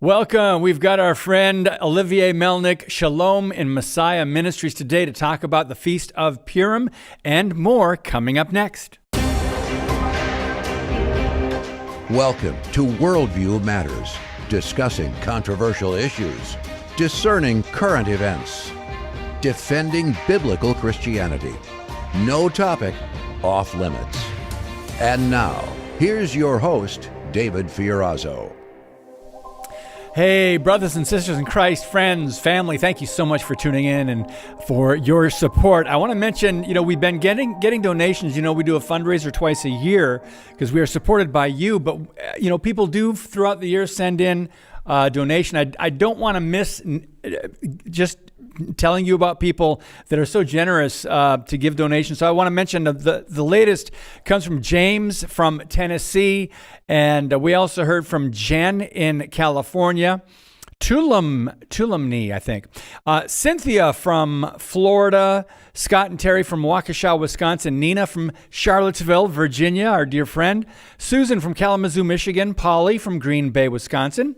Welcome. We've got our friend Olivier Melnick, Shalom in Messiah Ministries today to talk about the Feast of Purim and more coming up next. Welcome to Worldview Matters, discussing controversial issues, discerning current events, defending biblical Christianity. No topic off limits. And now, here's your host, David Fiorazzo. Hey, brothers and sisters in Christ, friends, family, thank you so much for tuning in and for your support. I want to mention, we've been getting donations. We do a fundraiser twice a year because we are supported by you. But, people do throughout the year send in donation. I don't want to miss just telling you about people that are so generous to give donations. So I want to mention the latest comes from James from Tennessee, and we also heard from Jen in California, Tulamni, I think, Cynthia from Florida, Scott and Terry from Waukesha, Wisconsin, Nina from Charlottesville, Virginia, our dear friend, Susan from Kalamazoo, Michigan, Polly from Green Bay, Wisconsin,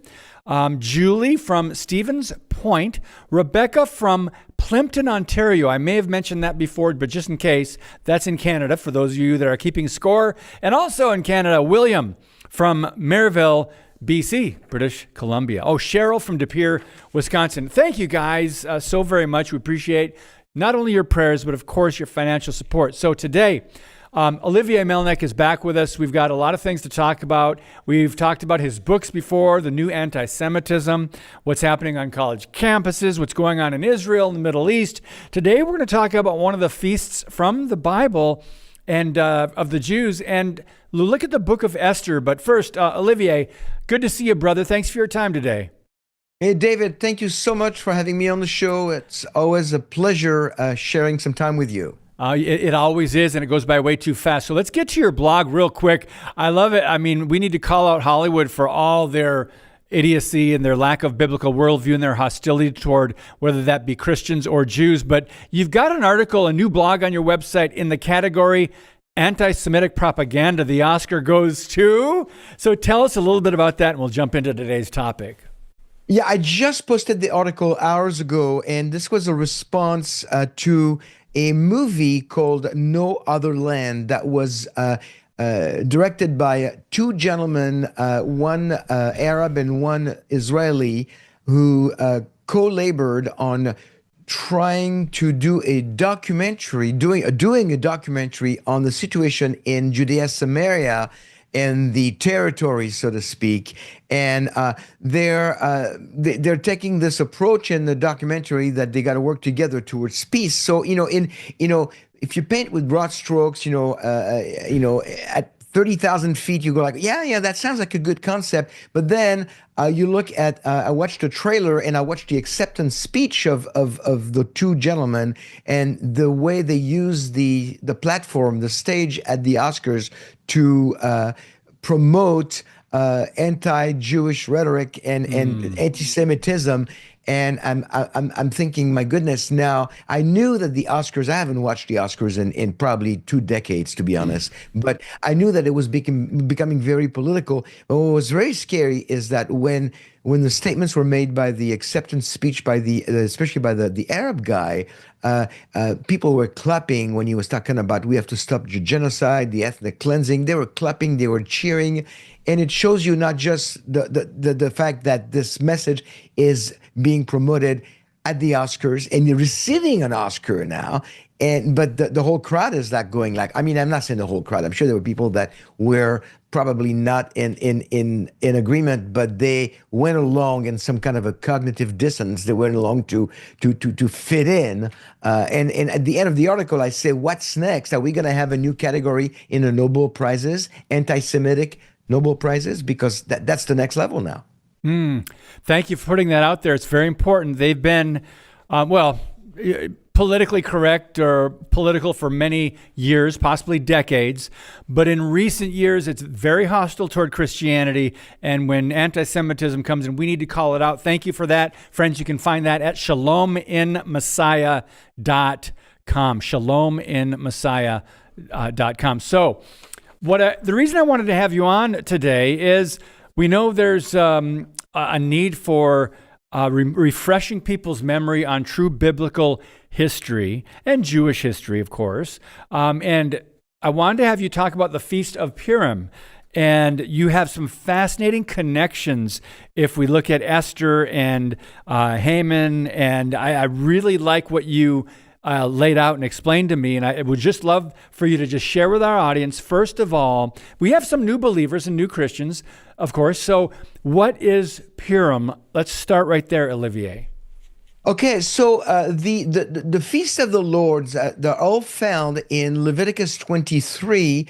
Julie from Stevens Point, Rebecca from Plympton, Ontario. I may have mentioned that before, but just in case, that's in Canada for those of you that are keeping score. And also in Canada, William from Maryville, BC, British Columbia. Oh, Cheryl from De Pere, Wisconsin. Thank you guys so very much. We appreciate not only your prayers, but of course your financial support. So today, Olivier Melnick is back with us. We've got a lot of things to talk about. We've talked about his books before, the new Anti-Semitism, what's happening on college campuses, what's going on in Israel and the Middle East. Today, we're going to talk about one of the feasts from the Bible and of the Jews. And look at the book of Esther. But first, Olivier, good to see you, brother. Thanks for your time today. Hey, David, thank you so much for having me on the show. It's always a pleasure sharing some time with you. It always is, and it goes by way too fast. So let's get to your blog real quick. I love it. I mean, we need to call out Hollywood for all their idiocy and their lack of biblical worldview and their hostility toward whether that be Christians or Jews. But you've got an article, a new blog on your website in the category Anti-Semitic Propaganda. The Oscar goes to. So tell us a little bit about that, and we'll jump into today's topic. Yeah, I just posted the article hours ago, and this was a response to a movie called No Other Land that was directed by two gentlemen, one Arab and one Israeli, who co-labored on trying to do a documentary, doing a documentary on the situation in Judea, Samaria, and the territory, so to speak. And they're taking this approach in the documentary that they got to work together towards peace. So if you paint with broad strokes, at 30,000 feet, you go like, yeah, that sounds like a good concept. But then you look at, I watched the trailer and I watched the acceptance speech of the two gentlemen, and the way they use the platform, the stage at the Oscars to promote anti-Jewish rhetoric and anti-Semitism. And I'm thinking, my goodness, now I knew that the Oscars, I haven't watched the Oscars in probably 2 decades, to be honest, but I knew that it was becoming very political. But what was very scary is that when the statements were made by the acceptance speech by especially by the Arab guy, people were clapping when he was talking about we have to stop the genocide, the ethnic cleansing. They were clapping, they were cheering. And it shows you not just the fact that this message is being promoted at the Oscars and you're receiving an Oscar now, but the whole crowd is not going like, I mean, I'm not saying the whole crowd. I'm sure there were people that were probably not in agreement, but they went along in some kind of a cognitive dissonance. They went along to fit in. And at the end of the article, I say, what's next? Are we going to have a new category in the Nobel Prizes, anti-Semitic Nobel Prizes? Because that's the next level now. Thank you for putting that out there. It's very important. They've been, politically correct or political for many years, possibly decades. But in recent years, it's very hostile toward Christianity. And when anti-Semitism comes in, we need to call it out. Thank you for that. Friends, you can find that at shalominmessiah.com. Shalominmessiah.com. So the reason I wanted to have you on today is we know there's a need for refreshing people's memory on true biblical history and Jewish history, of course. And I wanted to have you talk about the Feast of Purim. And you have some fascinating connections if we look at Esther and Haman. And I really like what you laid out and explained to me. And I would just love for you to just share with our audience. First of all, we have some new believers and new Christians, of course. So what is Purim? Let's start right there, Olivier. Okay, so the Feast of the Lords, they're all found in Leviticus 23.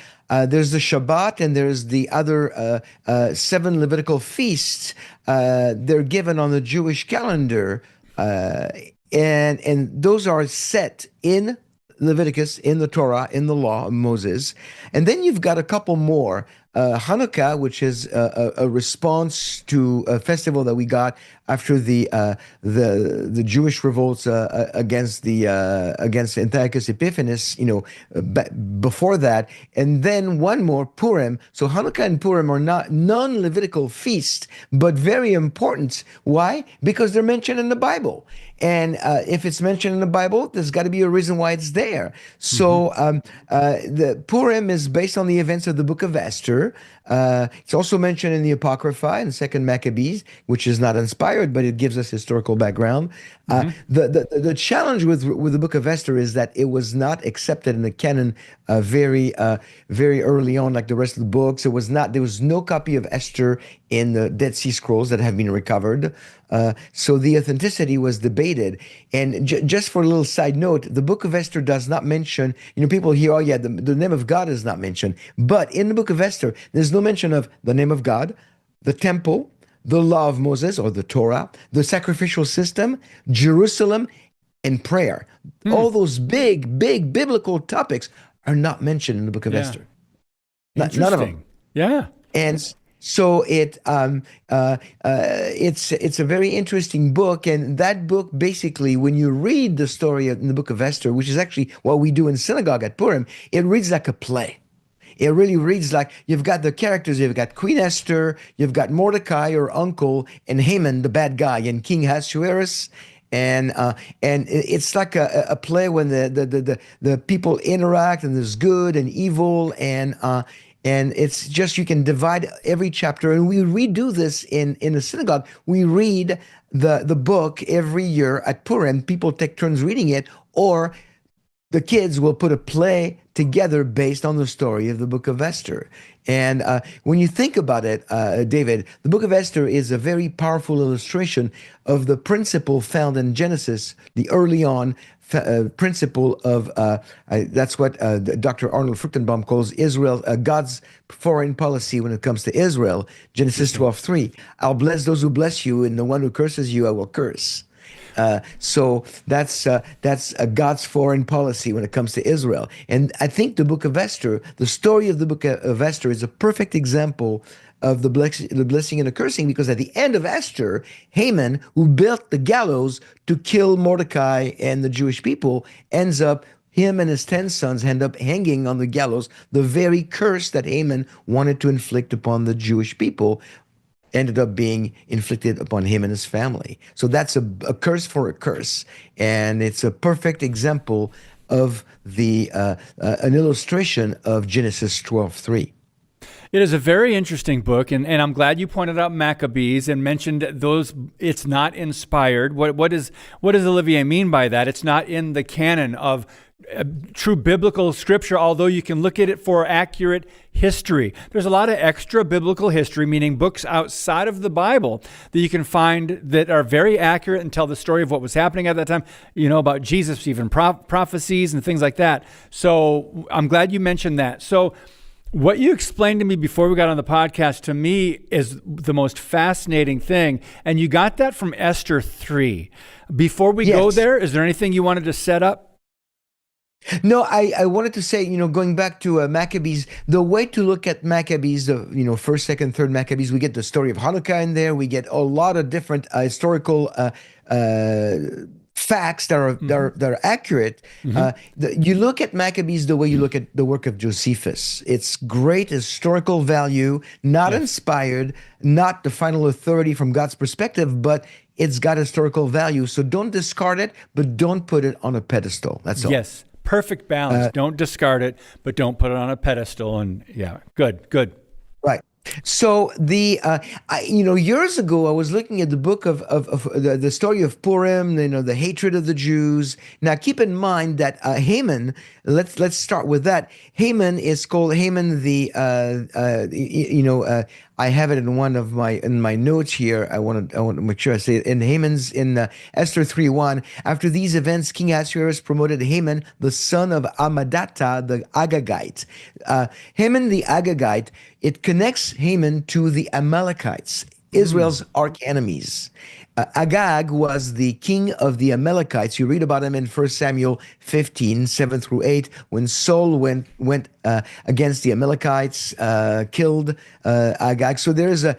There's the Shabbat and there's the other 7 Levitical feasts. They're given on the Jewish calendar, and those are set in Leviticus, in the Torah, in the law of Moses. And then you've got a couple more. Hanukkah, which is a response to a festival that we got after the Jewish revolts against Antiochus Epiphanes, before that, and then one more, Purim. So Hanukkah and Purim are not non-Levitical feasts, but very important. Why? Because they're mentioned in the Bible. And if it's mentioned in the Bible, there's got to be a reason why it's there. So the Purim is based on the events of the book of Esther. It's also mentioned in the Apocrypha in Second Maccabees, which is not inspired, but it gives us historical background. The challenge with the book of Esther is that it was not accepted in the canon very early on, like the rest of the books. There was no copy of Esther in the Dead Sea Scrolls that have been recovered. So the authenticity was debated. And just for a little side note, the book of Esther does not mention, people hear, oh yeah, the name of God is not mentioned. But in the book of Esther, there's no mention of the name of God, the temple, the law of Moses or the Torah, the sacrificial system, Jerusalem, and prayer. All those big biblical topics are not mentioned in the book of Esther. None of them. Yeah. And so it's a very interesting book, and that book basically, when you read the story in the book of Esther, which is actually what we do in synagogue at Purim, it reads like a play. It really reads like you've got the characters. You've got Queen Esther, you've got Mordecai, her uncle, and Haman, the bad guy, and King Ahasuerus. And it's like a play when the people interact, and there's good and evil, and it's just, you can divide every chapter. And we redo this in the synagogue. We read the book every year at Purim. People take turns reading it, or the kids will put a play together based on the story of the book of Esther. And when you think about it, David, the book of Esther is a very powerful illustration of the principle found in Genesis, the early on principle of, that's what Dr. Arnold Fruchtenbaum calls Israel, God's foreign policy when it comes to Israel. Genesis 12:3. I'll bless those who bless you, and the one who curses you, I will curse. So that's God's foreign policy when it comes to Israel. And I think the book of Esther, the story of the book of Esther, is a perfect example of the blessing and the cursing, because at the end of Esther, Haman, who built the gallows to kill Mordecai and the Jewish people, him and his 10 sons end up hanging on the gallows. The very curse that Haman wanted to inflict upon the Jewish people ended up being inflicted upon him and his family. So that's a curse for a curse. And it's a perfect example of an illustration of Genesis 12:3. It is a very interesting book, and I'm glad you pointed out Maccabees and mentioned those. It's not inspired. What does Olivier mean by that? It's not in the canon of true biblical scripture, although you can look at it for accurate history. There's a lot of extra biblical history, meaning books outside of the Bible, that you can find that are very accurate and tell the story of what was happening at that time, about Jesus, even prophecies and things like that. So I'm glad you mentioned that. So what you explained to me before we got on the podcast, to me, is the most fascinating thing. And you got that from Esther 3. Before we go there, is there anything you wanted to set up? No, I wanted to say, going back to Maccabees, the way to look at Maccabees, first, second, third Maccabees, we get the story of Hanukkah in there. We get a lot of different historical facts facts that are accurate. You look at Maccabees the way you look at the work of Josephus. It's great historical value, not inspired, not the final authority from God's perspective, but it's got historical value. So don't discard it, but don't put it on a pedestal. That's all. Yes, perfect balance. Don't discard it, but don't put it on a pedestal. And good. Right. So years ago, I was looking at the book of the story of Purim, the hatred of the Jews. Now, keep in mind that Haman. Let's start with that. Haman is called Haman I have it in one of my notes here. I want to make sure I say it. In Haman's in Esther 3:1. After these events, King Ahasuerus promoted Haman, the son of Hammedatha, the Agagite. Haman the Agagite. It connects Haman to the Amalekites, Israel's arch enemies. Agag was the king of the Amalekites. You read about him in 1 Samuel 15, 7 through 8, when Saul went against the Amalekites, killed Agag. So there's a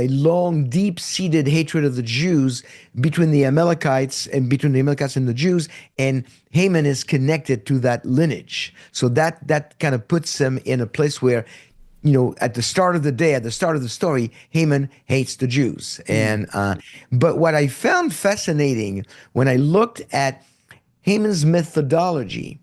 long, deep-seated hatred of the Jews between the Amalekites and the Jews, and Haman is connected to that lineage. So that kind of puts him in a place where, at the start of the day, at the start of the story, Haman hates the Jews. But what I found fascinating when I looked at Haman's methodology,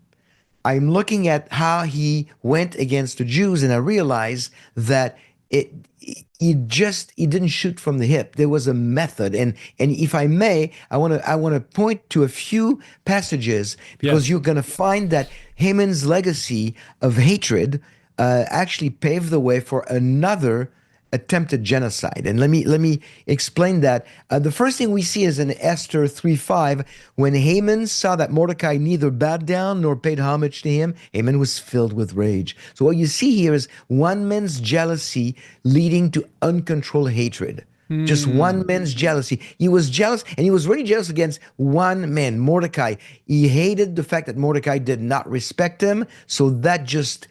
I'm looking at how he went against the Jews, and I realized that he didn't shoot from the hip. There was a method, and if I may, I want to point to a few passages, because you're going to find that Haman's legacy of hatred actually paved the way for another attempted genocide. And let me explain that. The first thing we see is in Esther 3:5, when Haman saw that Mordecai neither bowed down nor paid homage to him, Haman was filled with rage. So what you see here is one man's jealousy leading to uncontrolled hatred. Just one man's jealousy. He was jealous, and he was really jealous against one man, Mordecai. He hated the fact that Mordecai did not respect him, so that just...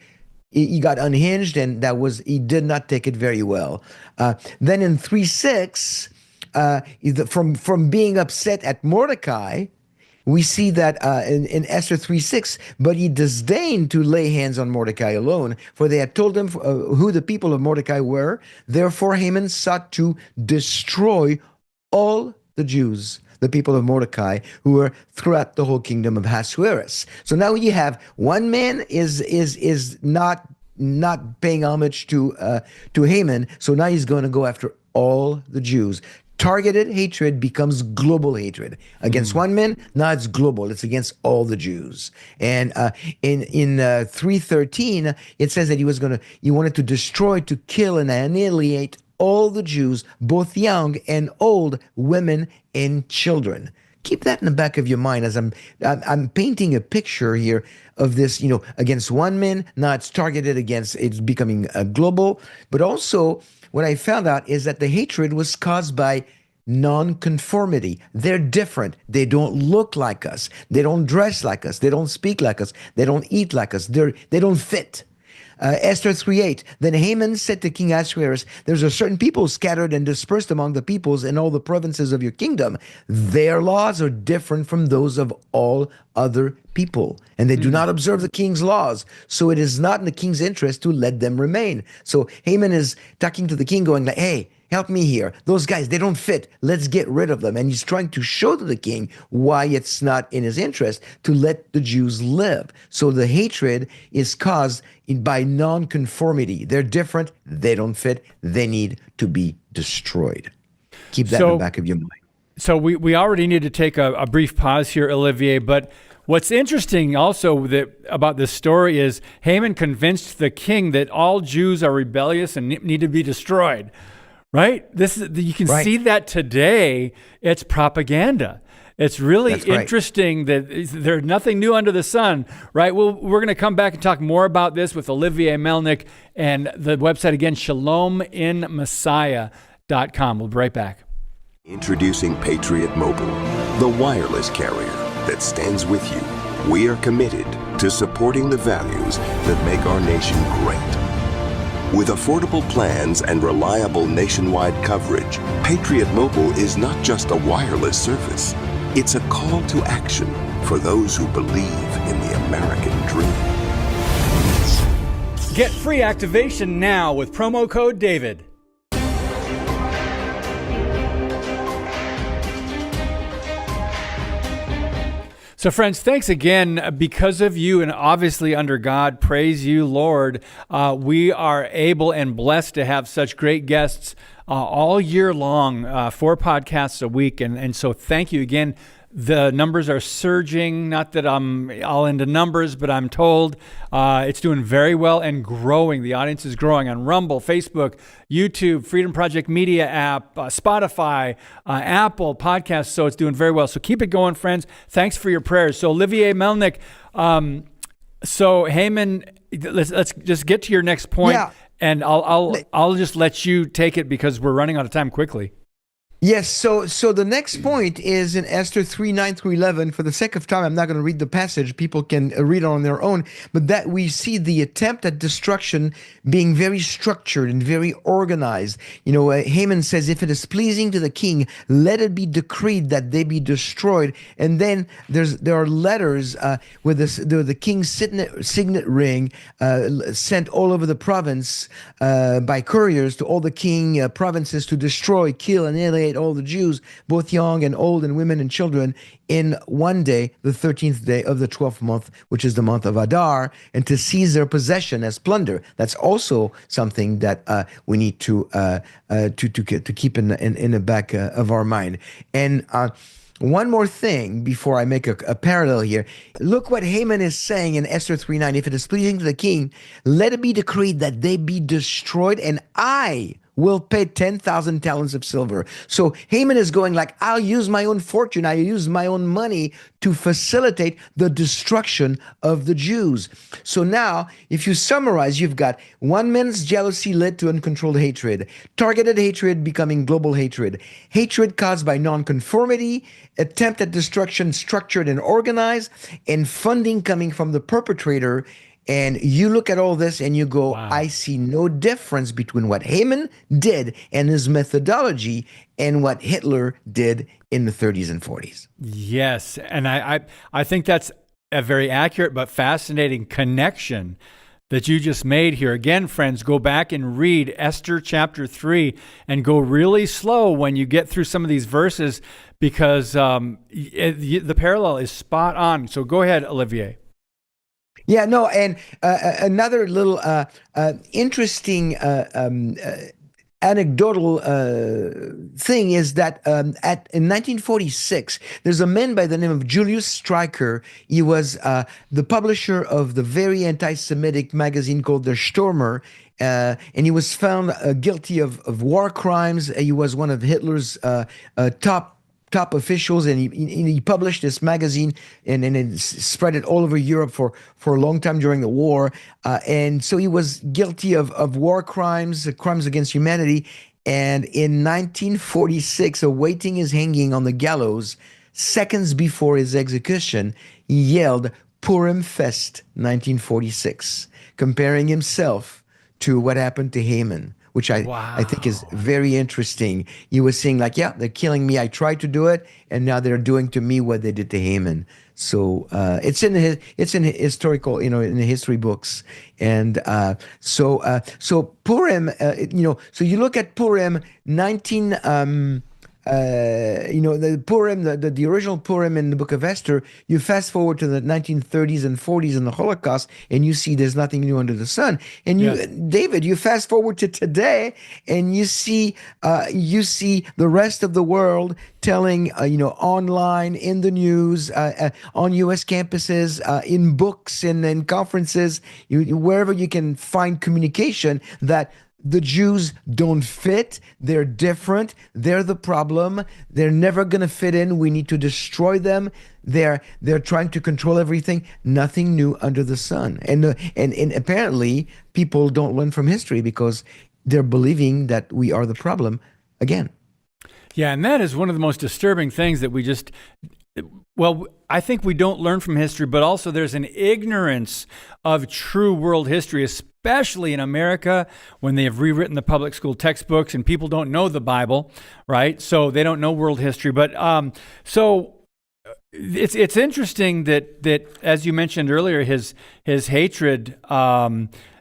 he got unhinged, and he did not take it very well. Then in 3:6, from being upset at Mordecai, we see that in Esther 3:6, but he disdained to lay hands on Mordecai alone, for they had told him who the people of Mordecai were. Therefore, Haman sought to destroy all the Jews, the people of Mordecai, who were throughout the whole kingdom of Ahasuerus. So now you have one man is not paying homage to Haman. So now he's going to go after all the Jews. Targeted hatred becomes global hatred against one man. Now it's global. It's against all the Jews. And in 3:13, it says that he wanted to destroy, to kill, and annihilate all the Jews, both young and old, women and children. Keep that in the back of your mind as I'm painting a picture here of this, against one man. Now it's targeted against, it's becoming global. But also what I found out is that the hatred was caused by non-conformity. They're different. They don't look like us. They don't dress like us. They don't speak like us. They don't eat like us. They don't fit. Esther 3:8, then Haman said to King Ahasuerus, there's a certain people scattered and dispersed among the peoples in all the provinces of your kingdom. Their laws are different from those of all other people, and they do not observe the king's laws. So it is not in the king's interest to let them remain. So Haman is talking to the king going like, hey, help me here. Those guys, they don't fit. Let's get rid of them. And he's trying to show to the king why it's not in his interest to let the Jews live. So the hatred is caused by non-conformity. They're different. They don't fit. They need to be destroyed. Keep that in the back of your mind. So we already need to take a brief pause here, Olivier, but what's interesting also about this story is Haman convinced the king that all Jews are rebellious and need to be destroyed. Right? You can see that today. It's propaganda. It's really interesting that there's nothing new under the sun, right? Well, we're going to come back and talk more about this with Olivier Melnick, and the website again, shalominmessiah.com. We'll be right back. Introducing Patriot Mobile, the wireless carrier that stands with you. We are committed to supporting the values that make our nation great. With affordable plans and reliable nationwide coverage, Patriot Mobile is not just a wireless service. It's a call to action for those who believe in the American dream. Get free activation now with promo code DAVID. So friends, thanks again. Because of you and obviously under God, praise you, Lord, we are able and blessed to have such great guests all year long, 4 podcasts a week. And so thank you again. The numbers are surging. Not that I'm all into numbers, but I'm told it's doing very well and growing. The audience is growing on Rumble, Facebook, YouTube, Freedom Project Media app, Spotify, Apple Podcasts. So it's doing very well. So keep it going, friends. Thanks for your prayers. So Olivier Melnick, so Haman, let's just get to your next point, and I'll just let you take it because we're running out of time quickly. Yes, so the next point is in Esther 3:9-11. For the sake of time, I'm not going to read the passage. People can read it on their own. But that we see the attempt at destruction being very structured and very organized. Haman says, if it is pleasing to the king, let it be decreed that they be destroyed. And then there are letters with the king's signet ring sent all over the province by couriers to all the king provinces to destroy, kill, and annihilate all the Jews, both young and old, and women and children, in one day, the 13th day of the 12th month, which is the month of Adar, and to seize their possession as plunder. That's also something that we need to keep in the back of our mind. And one more thing before I make a parallel here. Look what Haman is saying in Esther 3:9. If it is pleasing to the king, let it be decreed that they be destroyed, and I will pay 10,000 talents of silver. So Haman is going like, I'll use my own fortune, I'll use my own money to facilitate the destruction of the Jews. So now, if you summarize, you've got one man's jealousy led to uncontrolled hatred, targeted hatred becoming global hatred, hatred caused by nonconformity, attempt at destruction structured and organized, and funding coming from the perpetrator. And you look at all this and you go, wow. I see no difference between what Haman did and his methodology and what Hitler did in the 30s and 40s. Yes, and I think that's a very accurate but fascinating connection that you just made here. Again, friends, go back and read Esther chapter 3 and go really slow when you get through some of these verses because the parallel is spot on. So go ahead, Olivier. Yeah, no, and another little interesting anecdotal thing is that in 1946, there's a man by the name of Julius Streicher. He was the publisher of the very anti-Semitic magazine called Der Stürmer, and he was found guilty of war crimes. He was one of Hitler's top officials, and he published this magazine and it spread it all over Europe for a long time during the war. And so he was guilty of war crimes, crimes against humanity. And in 1946, awaiting his hanging on the gallows, seconds before his execution, he yelled, Purim Fest 1946, comparing himself to what happened to Haman, which I think is very interesting. He was saying like, yeah, they're killing me. I tried to do it, and now they're doing to me what they did to Haman. So it's in historical, in the history books, and so Purim, so you look at Purim 19. The Purim, the original Purim in the book of Esther, you fast forward to the 1930s and 40s and the Holocaust, and you see there's nothing new under the sun. And David, you fast forward to today, and you see the rest of the world telling, online, in the news, on U.S. campuses, in books and in conferences, wherever you can find communication, that the Jews don't fit. They're different. They're the problem. They're never going to fit in. We need to destroy them. They're trying to control everything. Nothing new under the sun. And apparently people don't learn from history because they're believing that we are the problem again. Yeah, and that is one of the most disturbing things that I think we don't learn from history, but also there's an ignorance of true world history, especially in America when they have rewritten the public school textbooks and people don't know the Bible, right? So they don't know world history. But so It's interesting that as you mentioned earlier, his hatred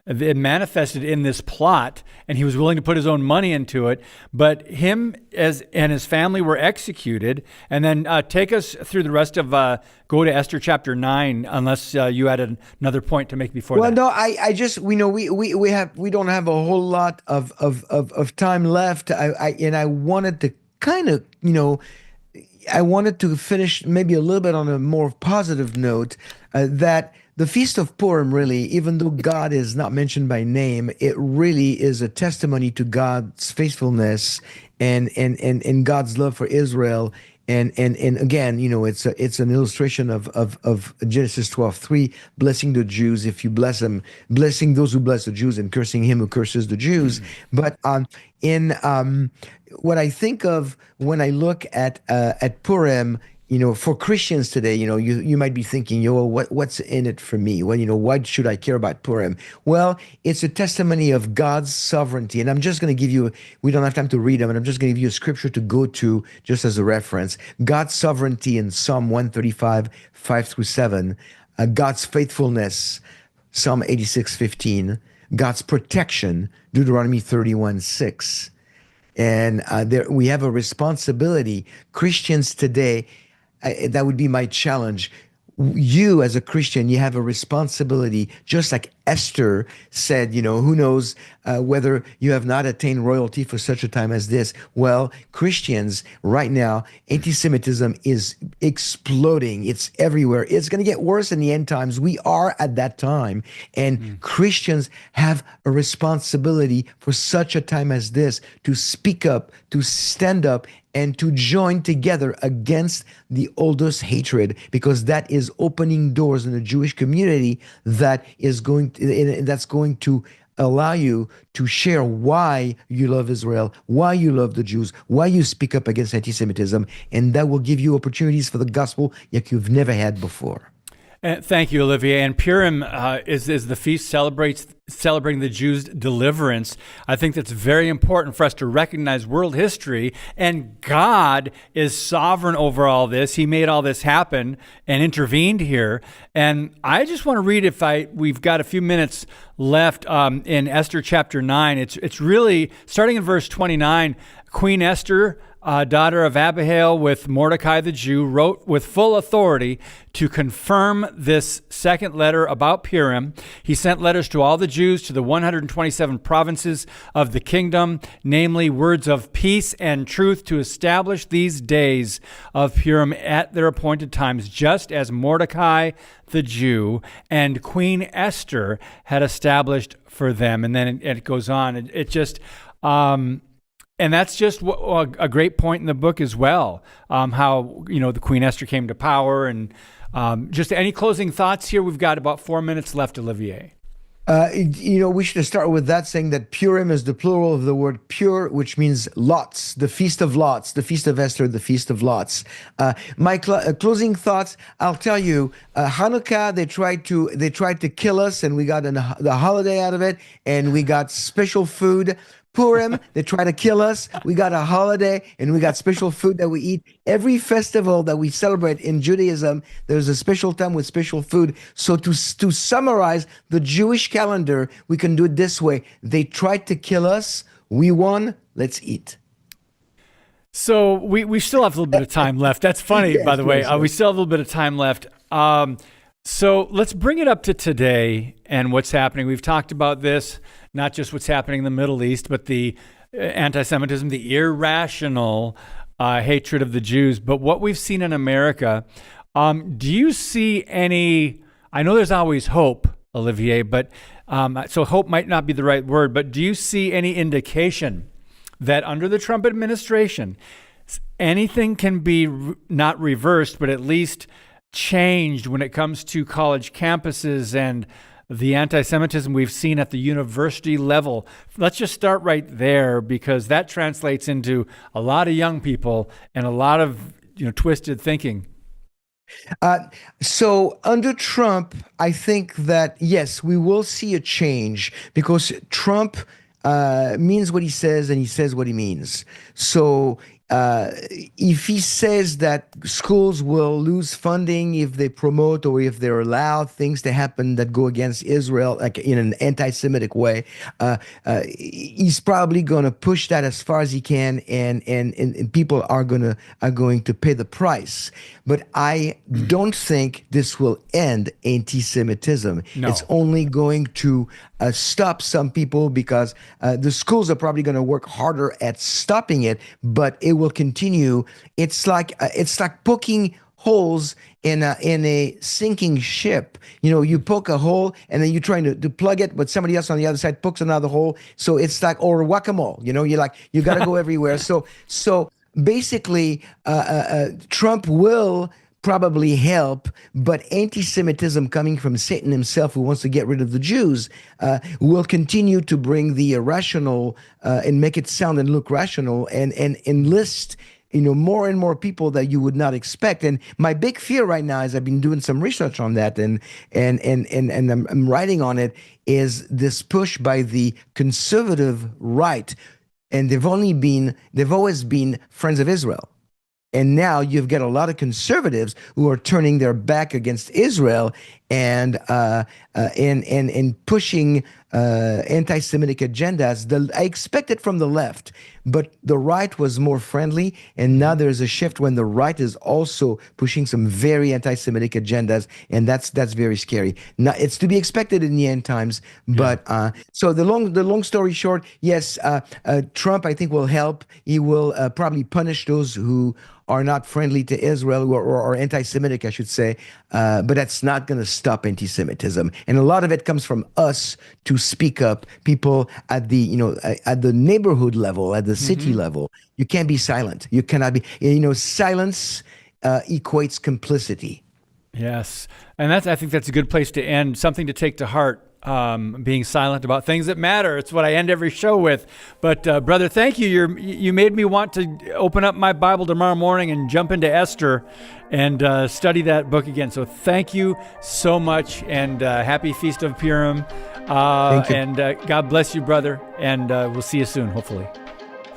it manifested in this plot, and he was willing to put his own money into it. But him and his family were executed. And then take us through the rest of go to Esther chapter 9, unless you had another point to make before that. Well, no, I just we don't have a whole lot of time left. I wanted to kind of I wanted to finish maybe a little bit on a more positive note, that the Feast of Purim, really, even though God is not mentioned by name, it really is a testimony to God's faithfulness and God's love for Israel. And again, it's an illustration of Genesis 12:3, blessing the Jews if you bless them, blessing those who bless the Jews and cursing him who curses the Jews. But what I think of when I look at Purim, for Christians today, you might be thinking, what's in it for me? Well, why should I care about Purim? Well, it's a testimony of God's sovereignty. And I'm just going to give you, we don't have time to read them, and I'm just going to give you a scripture to go to just as a reference. God's sovereignty in Psalm 135, 5-7. God's faithfulness, Psalm 86:15. God's protection, Deuteronomy 31:6. And we have a responsibility. Christians today, that would be my challenge. You as a Christian, you have a responsibility, just like Esther said, who knows whether you have not attained royalty for such a time as this. Well, Christians right now, anti-Semitism is exploding. It's everywhere. It's going to get worse in the end times. We are at that time. And Christians have a responsibility for such a time as this to speak up, to stand up, and to join together against the oldest hatred, because that is opening doors in the Jewish community that's going to allow you to share why you love Israel, why you love the Jews, why you speak up against anti-Semitism, and that will give you opportunities for the gospel like you've never had before. Thank you, Olivier. And Purim is the feast celebrating the Jews' deliverance. I think that's very important for us to recognize world history, and God is sovereign over all this. He made all this happen and intervened here. And I just want to read, we've got a few minutes left, in Esther chapter 9. It's really starting in verse 29. Queen Esther, daughter of Abihail, with Mordecai the Jew, wrote with full authority to confirm this second letter about Purim. He sent letters to all the Jews to the 127 provinces of the kingdom, namely words of peace and truth, to establish these days of Purim at their appointed times, just as Mordecai the Jew and Queen Esther had established for them. And then it goes on. And that's just a great point in the book as well, how, the Queen Esther came to power. And just any closing thoughts here? We've got about 4 minutes left, Olivier. We should start with that, saying that Purim is the plural of the word pure, which means lots, the Feast of Lots, the Feast of Esther, the Feast of Lots. My closing thoughts, I'll tell you, Hanukkah, they tried to kill us, and we got the holiday out of it, and we got special food. Purim, they try to kill us. We got a holiday, and we got special food that we eat. Every festival that we celebrate in Judaism, there's a special time with special food. So to summarize the Jewish calendar, we can do it this way. They tried to kill us. We won. Let's eat. So we still have a little bit of time left. That's funny, yes, by the way. Yes. We still have a little bit of time left. So let's bring it up to today and what's happening. We've talked about this, not just what's happening in the Middle East, but the anti-Semitism, the irrational hatred of the Jews. But what we've seen in America, do you see any, I know there's always hope, Olivier, but so hope might not be the right word, but do you see any indication that under the Trump administration, anything can be not reversed, but at least changed when it comes to college campuses and the anti-Semitism we've seen at the university level? Let's just start right there, because that translates into a lot of young people and a lot of twisted thinking. So under Trump, I think that, yes, we will see a change, because Trump means what he says, and he says what he means. So if he says that schools will lose funding if they promote or if they're allowed things to happen that go against Israel, like in an anti-Semitic way, he's probably going to push that as far as he can, and people are going to pay the price. But I don't think this will end anti-Semitism. No. It's only going to stop some people, because the schools are probably going to work harder at stopping it, but it will continue. It's like poking holes in a sinking ship. You poke a hole and then you're trying to plug it, but somebody else on the other side pokes another hole. So it's like, or whack-a-mole. You got to go everywhere. So basically, Trump will probably help, but anti-Semitism coming from Satan himself, who wants to get rid of the Jews, will continue to bring the irrational and make it sound and look rational, and enlist more and more people that you would not expect. And my big fear right now, is I've been doing some research on that, and I'm writing on it, is this push by the conservative right, and they've always been friends of Israel. And now you've got a lot of conservatives who are turning their back against Israel and pushing anti-Semitic agendas. I expect it from the left, but the right was more friendly, and now there's a shift when the right is also pushing some very anti-Semitic agendas, and that's very scary. Now, it's to be expected in the end times, but so the long story short, yes, Trump, I think, will help. He will probably punish those who are not friendly to Israel, or anti-Semitic, I should say, but that's not going to stop anti-Semitism. And a lot of it comes from us to speak up. People at the at the neighborhood level, at the city level, you can't be silent. You cannot be. Silence equates complicity. Yes, and I think that's a good place to end. Something to take to heart. Being silent about things that matter. It's what I end every show with. But brother, thank you. You made me want to open up my Bible tomorrow morning and jump into Esther and study that book again. So thank you so much, and happy Feast of Purim. Thank you. And God bless you, brother. And we'll see you soon, hopefully.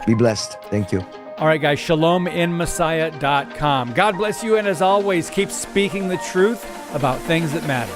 Be blessed. Thank you. All right, guys, shalominmessiah.com. God bless you, and as always, keep speaking the truth about things that matter.